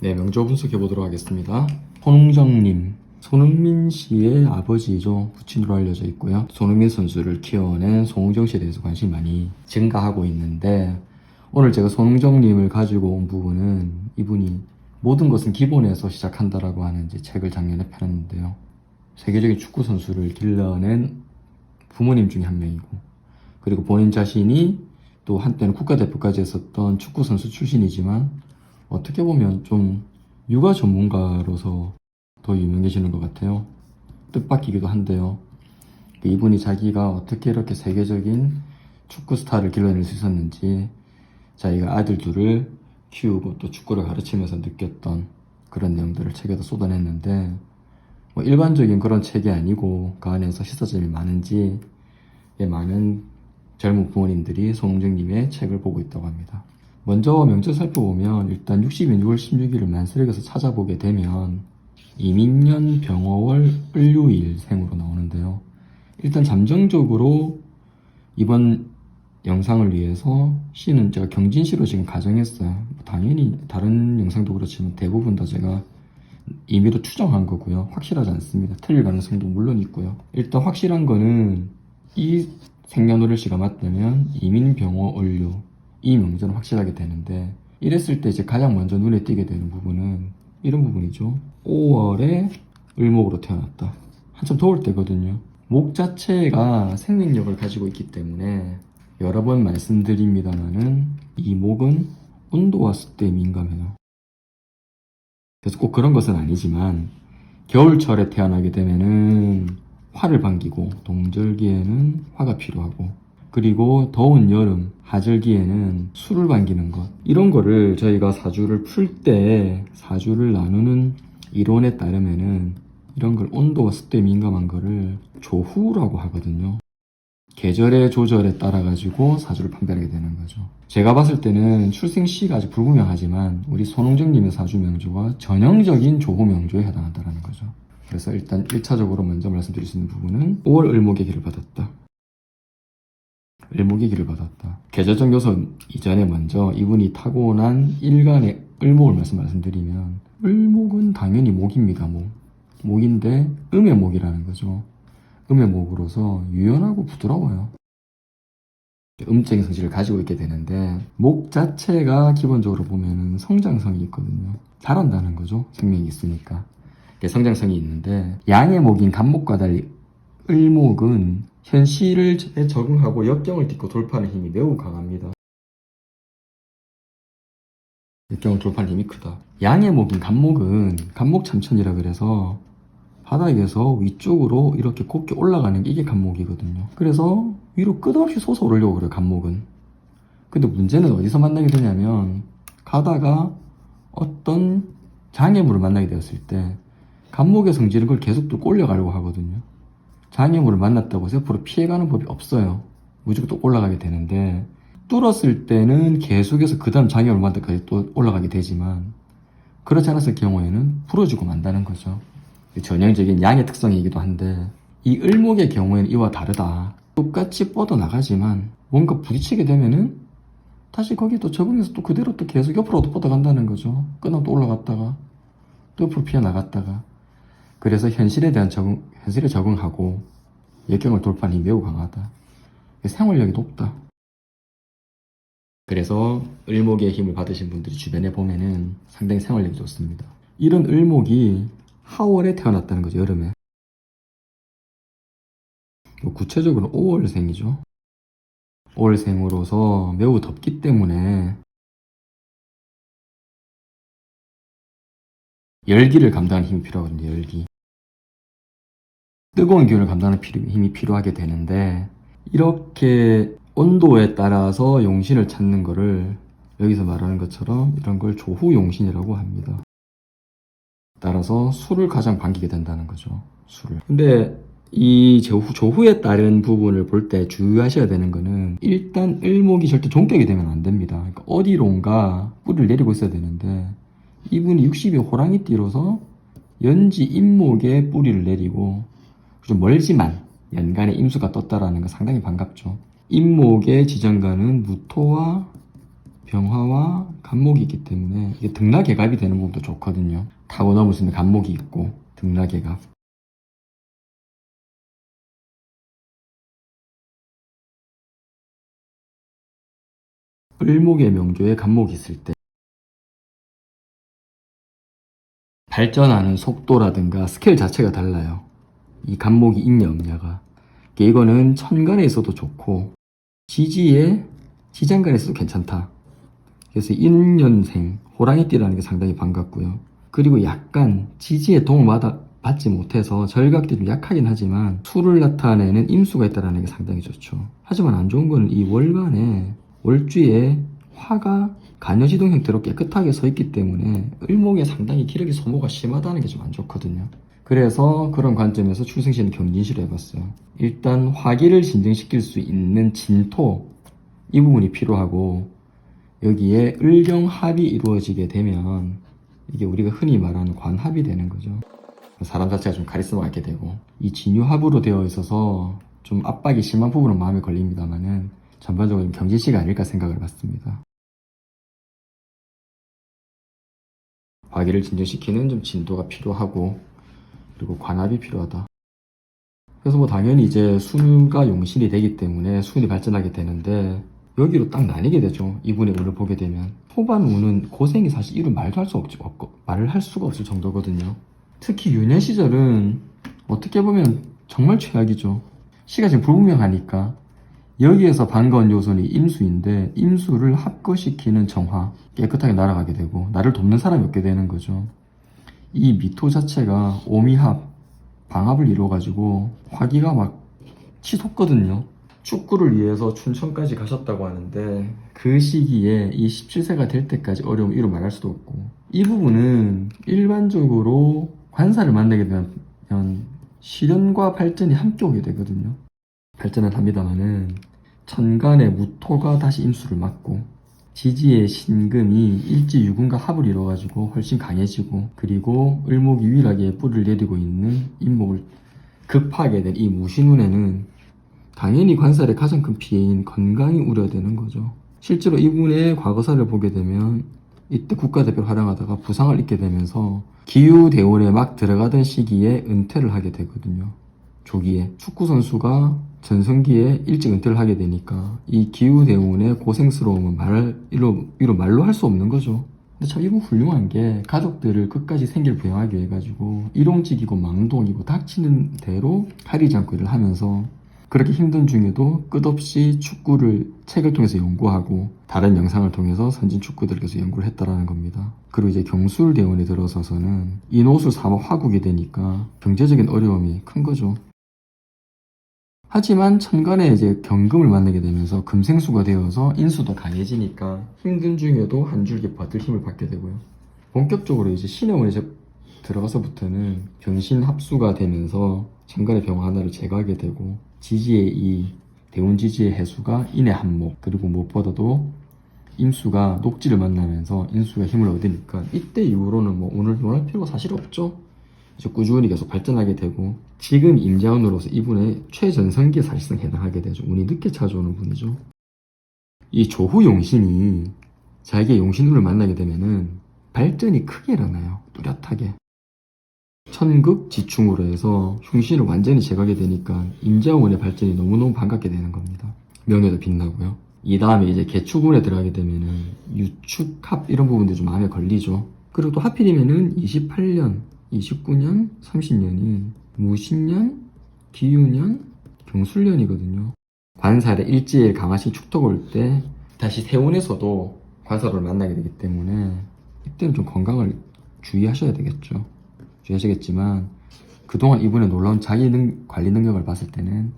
네, 명조 분석해 보도록 하겠습니다. 손흥정님, 손흥민 씨의 아버지이죠. 부친으로 알려져 있고요. 손흥민 선수를 키워낸 송웅정 씨에 대해서 관심이 많이 증가하고 있는데, 오늘 제가 손흥정님을 가지고 온 부분은 이분이 모든 것은 기본에서 시작한다라고 하는 이제 책을 작년에 펴냈는데요. 세계적인 축구 선수를 길러낸 부모님 중에 한 명이고, 그리고 본인 자신이 또 한때는 국가대표까지 했었던 축구 선수 출신이지만 어떻게 보면 좀 육아 전문가로서 더 유명해지는 것 같아요. 뜻밖이기도 한데요. 이분이 자기가 어떻게 이렇게 세계적인 축구 스타를 길러낼 수 있었는지, 자기가 아들 둘을 키우고 또 축구를 가르치면서 느꼈던 그런 내용들을 책에다 쏟아냈는데, 뭐 일반적인 그런 책이 아니고 그 안에서 시사점이 많은지 많은 젊은 부모님들이 손흥정님의 책을 보고 있다고 합니다. 먼저 명절 살펴보면 일단 60년 6월 16일을 만세력에서 찾아보게 되면 이민년 병어월 을요일생으로 나오는데요. 일단 잠정적으로 이번 영상을 위해서 시는 제가 경진시로 지금 가정했어요. 당연히 다른 영상도 그렇지만 대부분 다 제가 임의로 추정한 거고요. 확실하지 않습니다. 틀릴 가능성도 물론 있고요. 일단 확실한 거는 이 생년월일시가 맞다면 이민병어 을요 이 명절은 확실하게 되는데, 이랬을 때 이제 가장 먼저 눈에 띄게 되는 부분은 이런 부분이죠. 5월에 을목으로 태어났다. 한참 더울 때거든요. 목 자체가 생명력을 가지고 있기 때문에 여러 번 말씀드립니다만은 이 목은 온도와 습도에 민감해요. 그래서 꼭 그런 것은 아니지만 겨울철에 태어나게 되면은 화를 반기고, 동절기에는 화가 필요하고, 그리고 더운 여름, 하절기에는 술을 반기는 것, 이런 거를 저희가 사주를 풀 때 사주를 나누는 이론에 따르면은 이런 걸 온도와 습도에 민감한 거를 조후라고 하거든요. 계절의 조절에 따라 가지고 사주를 판별하게 되는 거죠. 제가 봤을 때는 출생시가 아직 불분명하지만 우리 손흥정님의 사주 명조가 전형적인 조후 명조에 해당한다는 거죠. 그래서 일단 1차적으로 먼저 말씀드릴 수 있는 부분은 5월 을목의 길을 받았다. 을목의 길을 받았다. 계절적 요소 이전에 먼저 이분이 타고난 일간의 을목을 말씀드리면, 을목은 당연히 목입니다. 목인데 음의 목이라는 거죠. 음의 목으로서 유연하고 부드러워요. 음적인 성질을 가지고 있게 되는데, 목 자체가 기본적으로 보면은 성장성이 있거든요. 자란다는 거죠. 생명이 있으니까. 성장성이 있는데, 양의 목인 간목과 달리 을목은 현실에 적응하고 역경을 딛고 돌파하는 힘이 매우 강합니다. 역경을 돌파하는 힘이 크다. 양의 목인 간목은 간목참천이라 그래서 바닥에서 위쪽으로 이렇게 곱게 올라가는 게 이게 간목이거든요. 그래서 위로 끝없이 솟아오르려고 그래요, 간목은. 근데 문제는 어디서 만나게 되냐면, 가다가 어떤 장애물을 만나게 되었을 때 간목의 성질은 그걸 계속 또 올려가려고 하거든요. 장애물을 만났다고 해서 옆으로 피해가는 법이 없어요. 무조건 또 올라가게 되는데, 뚫었을 때는 계속해서 그 다음 장애물 만날 때까지 또 올라가게 되지만, 그렇지 않았을 경우에는 부러지고 만다는 거죠. 전형적인 양의 특성이기도 한데, 이 을목의 경우에는 이와 다르다. 똑같이 뻗어나가지만 뭔가 부딪히게 되면은 다시 거기에 또 적응해서 또 그대로 또 계속 옆으로 또 뻗어간다는 거죠. 끊어 또 올라갔다가 또 옆으로 피어나갔다가. 그래서 현실에 적응하고 역경을 돌파하는 힘이 매우 강하다. 생활력이 높다. 그래서 을목의 힘을 받으신 분들이 주변에 보면은 상당히 생활력이 좋습니다. 이런 을목이 하월에 태어났다는 거죠, 여름에. 구체적으로 5월생이죠. 5월생으로서 매우 덥기 때문에 열기를 감당하는 힘이 필요하거든요, 열기. 뜨거운 기운을 감당하는 힘이 필요하게 되는데, 이렇게 온도에 따라서 용신을 찾는 거를 여기서 말하는 것처럼 이런 걸 조후용신이라고 합니다. 따라서 술을 가장 반기게 된다는 거죠, 술을. 근데 이 조후에 따른 부분을 볼 때 주의하셔야 되는 거는, 일단 을목이 절대 종격이 되면 안 됩니다. 그러니까 어디론가 뿌리를 내리고 있어야 되는데, 이분이 60이 호랑이띠로서 연지 임목에 뿌리를 내리고, 좀 멀지만 연간에 임수가 떴다라는 건 상당히 반갑죠. 임목의 지정간은 무토와 병화와 간목이 있기 때문에 이게 등락개갑이 되는 부분도 좋거든요. 타고 넘을 수 있는 간목이 있고 등락개갑. 을목의 명조에 간목이 있을 때 발전하는 속도라든가 스케일 자체가 달라요. 이 간목이 있냐 없냐가. 이거는 천간에 있어도 좋고 지지에 지장간에 있어도 괜찮다. 그래서 인년생 호랑이띠라는 게 상당히 반갑고요. 그리고 약간 지지에 도움을 받지 못해서 절각도 좀 약하긴 하지만 수를 나타내는 임수가 있다는 게 상당히 좋죠. 하지만 안 좋은 거는 이 월간에 월주에 화가 간여지동 형태로 깨끗하게 서 있기 때문에 을목에 상당히 기력이 소모가 심하다는 게 좀 안 좋거든요. 그래서 그런 관점에서 출생시는 경진시를 해봤어요. 일단 화기를 진정시킬 수 있는 진토 이 부분이 필요하고 여기에 을경합이 이루어지게 되면 이게 우리가 흔히 말하는 관합이 되는 거죠. 사람 자체가 좀 카리스마가 있게 되고 이 진유합으로 되어 있어서 좀 압박이 심한 부분은 마음에 걸립니다만은 전반적으로 경진시가 아닐까 생각을 받습니다. 화기를 진정시키는 좀 진도가 필요하고 그리고 관합이 필요하다. 그래서 뭐 당연히 이제 순과 용신이 되기 때문에 순이 발전하게 되는데 여기로 딱 나뉘게 되죠. 이분의 운을 보게 되면 초반 운은 고생이 사실 이루 말도 할 수 없고 말을 할 수가 없을 정도거든요. 특히 유년 시절은 어떻게 보면 정말 최악이죠. 시가 지금 불분명하니까 여기에서 반가운 요소는 임수인데 임수를 합거시키는 정화 깨끗하게 날아가게 되고 나를 돕는 사람이 없게 되는 거죠. 이 미토 자체가 오미합 방합을 이루어가지고 화기가 막 치솟거든요. 축구를 위해서 춘천까지 가셨다고 하는데 그 시기에 이 17세가 될 때까지 어려움 이루 말할 수도 없고 이 부분은 일반적으로 관사를 만나게 되면 실현과 발전이 함께 오게 되거든요. 발전은 합니다만은 천간의 무토가 다시 임수를 맞고 지지의 신금이 일지유금과 합을 이뤄가지고 훨씬 강해지고 그리고 을목이 유일하게 뿌리를 내리고 있는 임목을 급하게 된 이 무신운에는 당연히 관살의 가장 큰 피해인 건강이 우려되는 거죠. 실제로 이분의 과거사를 보게 되면 이때 국가대표를 활용하다가 부상을 입게 되면서 기후대원에 막 들어가던 시기에 은퇴를 하게 되거든요. 조기에 축구선수가 전성기에 일찍 은퇴를 하게 되니까 이 기후대원의 고생스러움은 이로 말로 할 수 없는 거죠. 근데 참 이분 훌륭한 게 가족들을 끝까지 생기를 부양하기 위해 가지고 일용직이고 망동이고 닥치는 대로 가리지 않고 일을 하면서 그렇게 힘든 중에도 끝없이 축구를 책을 통해서 연구하고 다른 영상을 통해서 선진 축구들을 계속 연구를 했다라는 겁니다. 그리고 이제 경술대원에 들어서서는 인호술 사업 화국이 되니까 경제적인 어려움이 큰 거죠. 하지만 천간에 이제 경금을 만나게 되면서 금생수가 되어서 인수도 강해지니까 힘든 중에도 한 줄기 버틸 힘을 받게 되고요. 본격적으로 이제 신형을 이제 들어가서부터는 병신 합수가 되면서 천간의 병화 하나를 제거하게 되고 지지의 이 대운지지의 해수가 인의 한목 그리고 무엇보다도 임수가 녹지를 만나면서 인수가 힘을 얻으니까 이때 이후로는 뭐 오늘 논할 필요가 사실 없죠. 이제 꾸준히 계속 발전하게 되고 지금 임자운으로서 이분의 최전성기에 사실상 해당하게 되죠. 운이 늦게 찾아오는 분이죠. 이 조후 용신이 자기의 용신운을 만나게 되면은 발전이 크게 일어나요. 뚜렷하게. 천극지충으로 해서 흉신을 완전히 제거하게 되니까 임자운의 발전이 너무너무 반갑게 되는 겁니다. 명예도 빛나고요. 이 다음에 이제 개축운에 들어가게 되면은 유축합 이런 부분들이 좀 마음에 걸리죠. 그리고 또 하필이면은 28년, 29년, 30년이 무신년, 기유년, 경술년이거든요. 관살에 일지에 강하신 축토가 올 때 다시 세운에서도 관살을 만나게 되기 때문에 이때는 좀 건강을 주의하셔야 되겠죠. 주의하시겠지만 그동안 이분의 놀라운 자기 관리 능력을 봤을 때는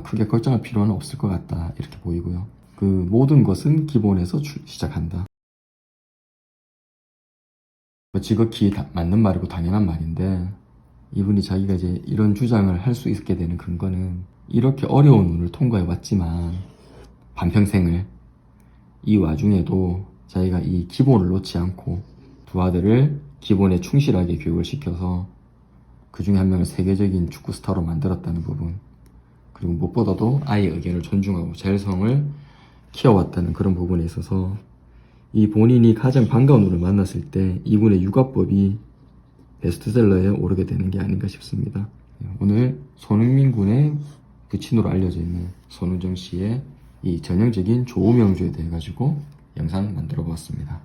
크게 걱정할 필요는 없을 것 같다 이렇게 보이고요. 그 모든 것은 기본에서 시작한다. 지극히 맞는 말이고 당연한 말인데 이분이 자기가 이제 이런 주장을 할 수 있게 되는 근거는 이렇게 어려운 운을 통과해 왔지만 반평생을 이 와중에도 자기가 이 기본을 놓지 않고 두 아들을 기본에 충실하게 교육을 시켜서 그 중에 한 명을 세계적인 축구 스타로 만들었다는 부분 그리고 무엇보다도 아이의 의견을 존중하고 자율성을 키워왔다는 그런 부분에 있어서 이 본인이 가장 반가운 분을 만났을 때 이분의 육아법이 베스트셀러에 오르게 되는 게 아닌가 싶습니다. 오늘 손흥민 군의 부친으로 알려져 있는 손흥정 씨의 이 전형적인 조우명주에 대해 가지고 영상 만들어 보았습니다.